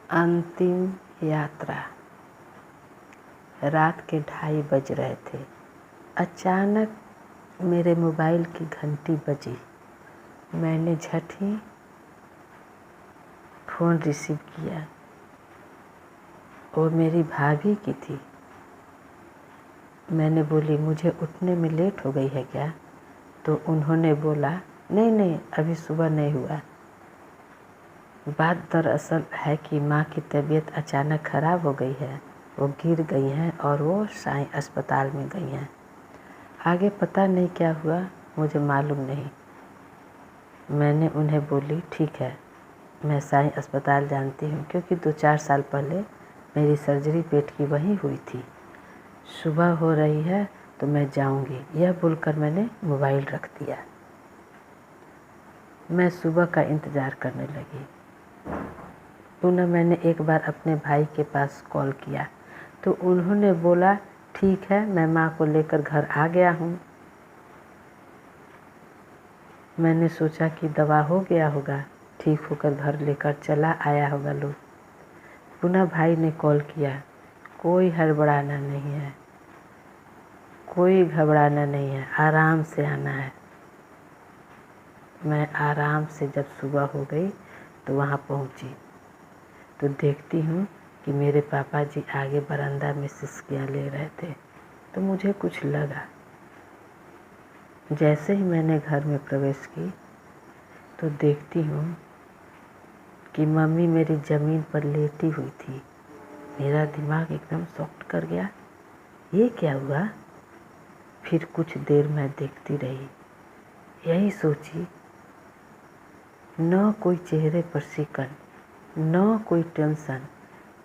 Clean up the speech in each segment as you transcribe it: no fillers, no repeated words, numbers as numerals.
अंतिम यात्रा। रात के 2:30 बज रहे थे। अचानक मेरे मोबाइल की घंटी बजी। मैंने झट ही फ़ोन रिसीव किया। वो मेरी भाभी की थी। मैंने बोली, मुझे उठने में लेट हो गई है क्या? तो उन्होंने बोला, नहीं अभी सुबह नहीं हुआ। बात दरअसल है कि माँ की तबीयत अचानक ख़राब हो गई है। वो गिर गई हैं और वो साईं अस्पताल में गई हैं। आगे पता नहीं क्या हुआ, मुझे मालूम नहीं। मैंने उन्हें बोली, ठीक है, मैं साईं अस्पताल जानती हूँ, क्योंकि 2-4 साल पहले मेरी सर्जरी पेट की वहीं हुई थी। सुबह हो रही है तो मैं जाऊँगी। यह बोलकर मैंने मोबाइल रख दिया। मैं सुबह का इंतज़ार करने लगी। पुनः मैंने एक बार अपने भाई के पास कॉल किया तो उन्होंने बोला, ठीक है, मैं माँ को लेकर घर आ गया हूँ। मैंने सोचा कि दवा हो गया होगा, ठीक होकर घर लेकर चला आया होगा लोग। पुनः भाई ने कॉल किया, कोई हड़बड़ाना नहीं है, कोई घबराना नहीं है, आराम से आना है। मैं आराम से जब सुबह हो गई तो वहाँ पहुँची तो देखती हूँ कि मेरे पापा जी आगे बरामदा में सिसकियाँ ले रहे थे। तो मुझे कुछ लगा। जैसे ही मैंने घर में प्रवेश की तो देखती हूँ कि मम्मी मेरी ज़मीन पर लेटी हुई थी। मेरा दिमाग एकदम शॉक्ट कर गया, ये क्या हुआ? फिर कुछ देर मैं देखती रही, यही सोची, न कोई चेहरे पर सिकन, न कोई टेंशन,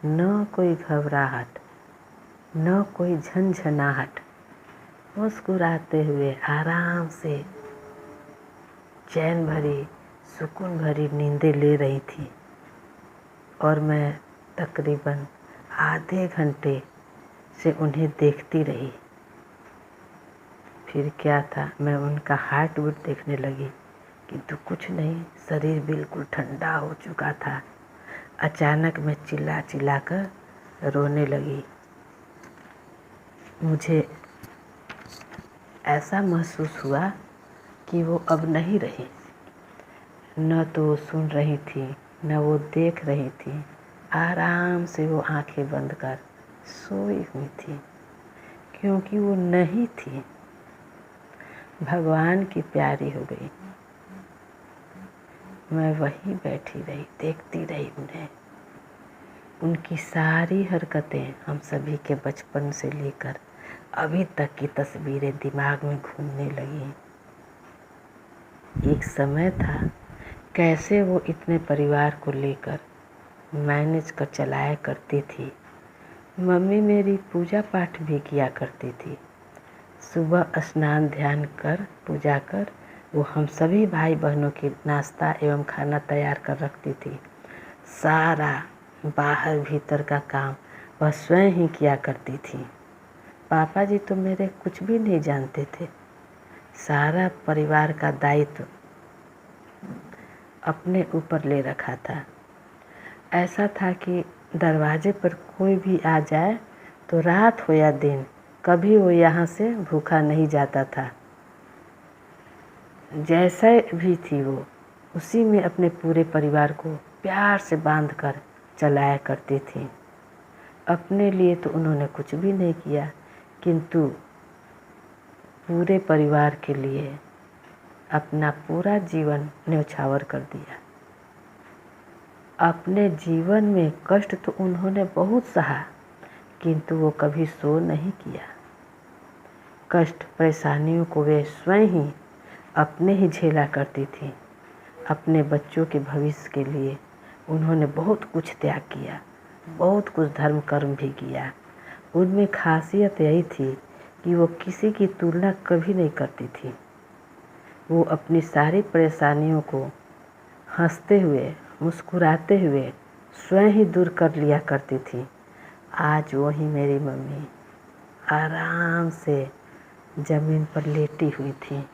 न कोई घबराहट, न कोई झंझनाहट। मुस्कुराते हुए आराम से चैन भरी, सुकून भरी नींदें ले रही थी। और मैं तकरीबन आधे घंटे से उन्हें देखती रही। फिर क्या था, मैं उनका हार्ट बीट देखने लगी, किंतु कुछ नहीं, शरीर बिल्कुल ठंडा हो चुका था। अचानक मैं चिल्ला चिल्ला कर रोने लगी। मुझे ऐसा महसूस हुआ कि वो अब नहीं रही। न तो वो सुन रही थी, न वो देख रही थी। आराम से वो आंखें बंद कर सोई हुई थी, क्योंकि वो नहीं थी, भगवान की प्यारी हो गई। मैं वहीं बैठी रही, देखती रही उन्हें। उनकी सारी हरकतें हम सभी के बचपन से लेकर अभी तक की तस्वीरें दिमाग में घूमने लगी। एक समय था, कैसे वो इतने परिवार को लेकर मैनेज कर चलाया करती थी। मम्मी मेरी पूजा पाठ भी किया करती थी। सुबह स्नान ध्यान कर, पूजा कर, वो हम सभी भाई बहनों के नाश्ता एवं खाना तैयार कर रखती थी। सारा बाहर भीतर का काम वह स्वयं ही किया करती थी। पापा जी तो मेरे कुछ भी नहीं जानते थे। सारा परिवार का दायित्व अपने ऊपर ले रखा था। ऐसा था कि दरवाजे पर कोई भी आ जाए तो रात हो या दिन, कभी वो यहाँ से भूखा नहीं जाता था। जैसा भी थी वो, उसी में अपने पूरे परिवार को प्यार से बांध कर चलाया करती थी। अपने लिए तो उन्होंने कुछ भी नहीं किया, किंतु पूरे परिवार के लिए अपना पूरा जीवन न्यौछावर कर दिया। अपने जीवन में कष्ट तो उन्होंने बहुत सहा, किंतु वो कभी सो नहीं किया। कष्ट परेशानियों को वे स्वयं ही अपने ही झेला करती थी। अपने बच्चों के भविष्य के लिए उन्होंने बहुत कुछ त्याग किया, बहुत कुछ धर्म कर्म भी किया। उनमें खासियत यही थी कि वो किसी की तुलना कभी नहीं करती थी। वो अपनी सारी परेशानियों को हंसते हुए, मुस्कुराते हुए स्वयं ही दूर कर लिया करती थी। आज वही मेरी मम्मी आराम से ज़मीन पर लेटी हुई थी।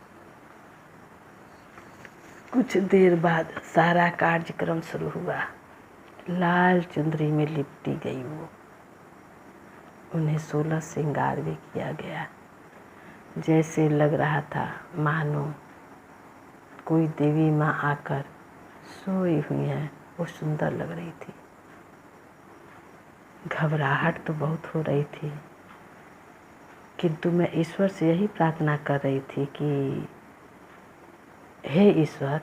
कुछ देर बाद सारा कार्यक्रम शुरू हुआ। लाल चुंदरी में लिपटी गई वो। उन्हें 16 श्रृंगार भी किया गया, जैसे लग रहा था मानो कोई देवी माँ आकर सोई हुई हैं। वो सुंदर लग रही थी। घबराहट तो बहुत हो रही थी, किंतु मैं ईश्वर से यही प्रार्थना कर रही थी कि हे ईश्वर,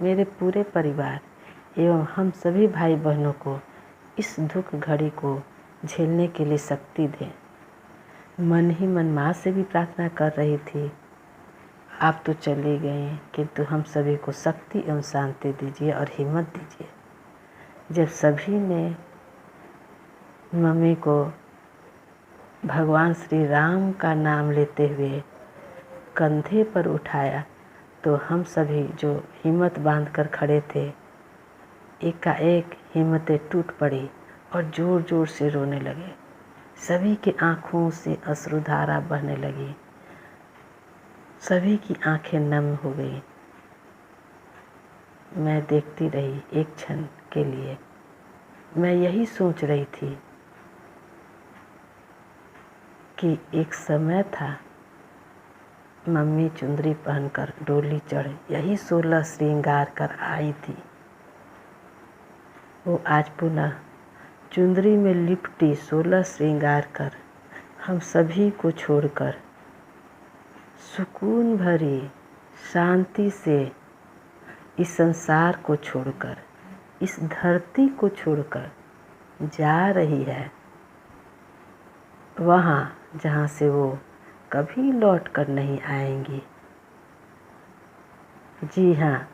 मेरे पूरे परिवार एवं हम सभी भाई बहनों को इस दुख घड़ी को झेलने के लिए शक्ति दें। मन ही मन माँ से भी प्रार्थना कर रही थी, आप तो चले गए, किंतु हम सभी को शक्ति एवं शांति दीजिए और हिम्मत दीजिए। जब सभी ने मम्मी को भगवान श्री राम का नाम लेते हुए कंधे पर उठाया, तो हम सभी जो हिम्मत बांधकर खड़े थे, एकाएक हिम्मतें टूट पड़ी और ज़ोर ज़ोर से रोने लगे। सभी की आँखों से अश्रुधारा बहने लगी, सभी की आंखें नम हो गई। मैं देखती रही एक क्षण के लिए। मैं यही सोच रही थी कि एक समय था मम्मी चुंदरी पहनकर डोली चढ़ यही 16 श्रृंगार कर आई थी। वो आज पुनः चुंदरी में लिपटी 16 श्रृंगार कर हम सभी को छोड़कर सुकून भरी शांति से इस संसार को छोड़कर, इस धरती को छोड़कर जा रही है, वहाँ जहाँ से वो कभी लौट कर नहीं आएंगी। जी हाँ,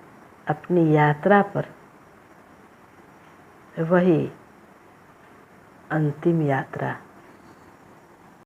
अपनी यात्रा पर, वही अंतिम यात्रा।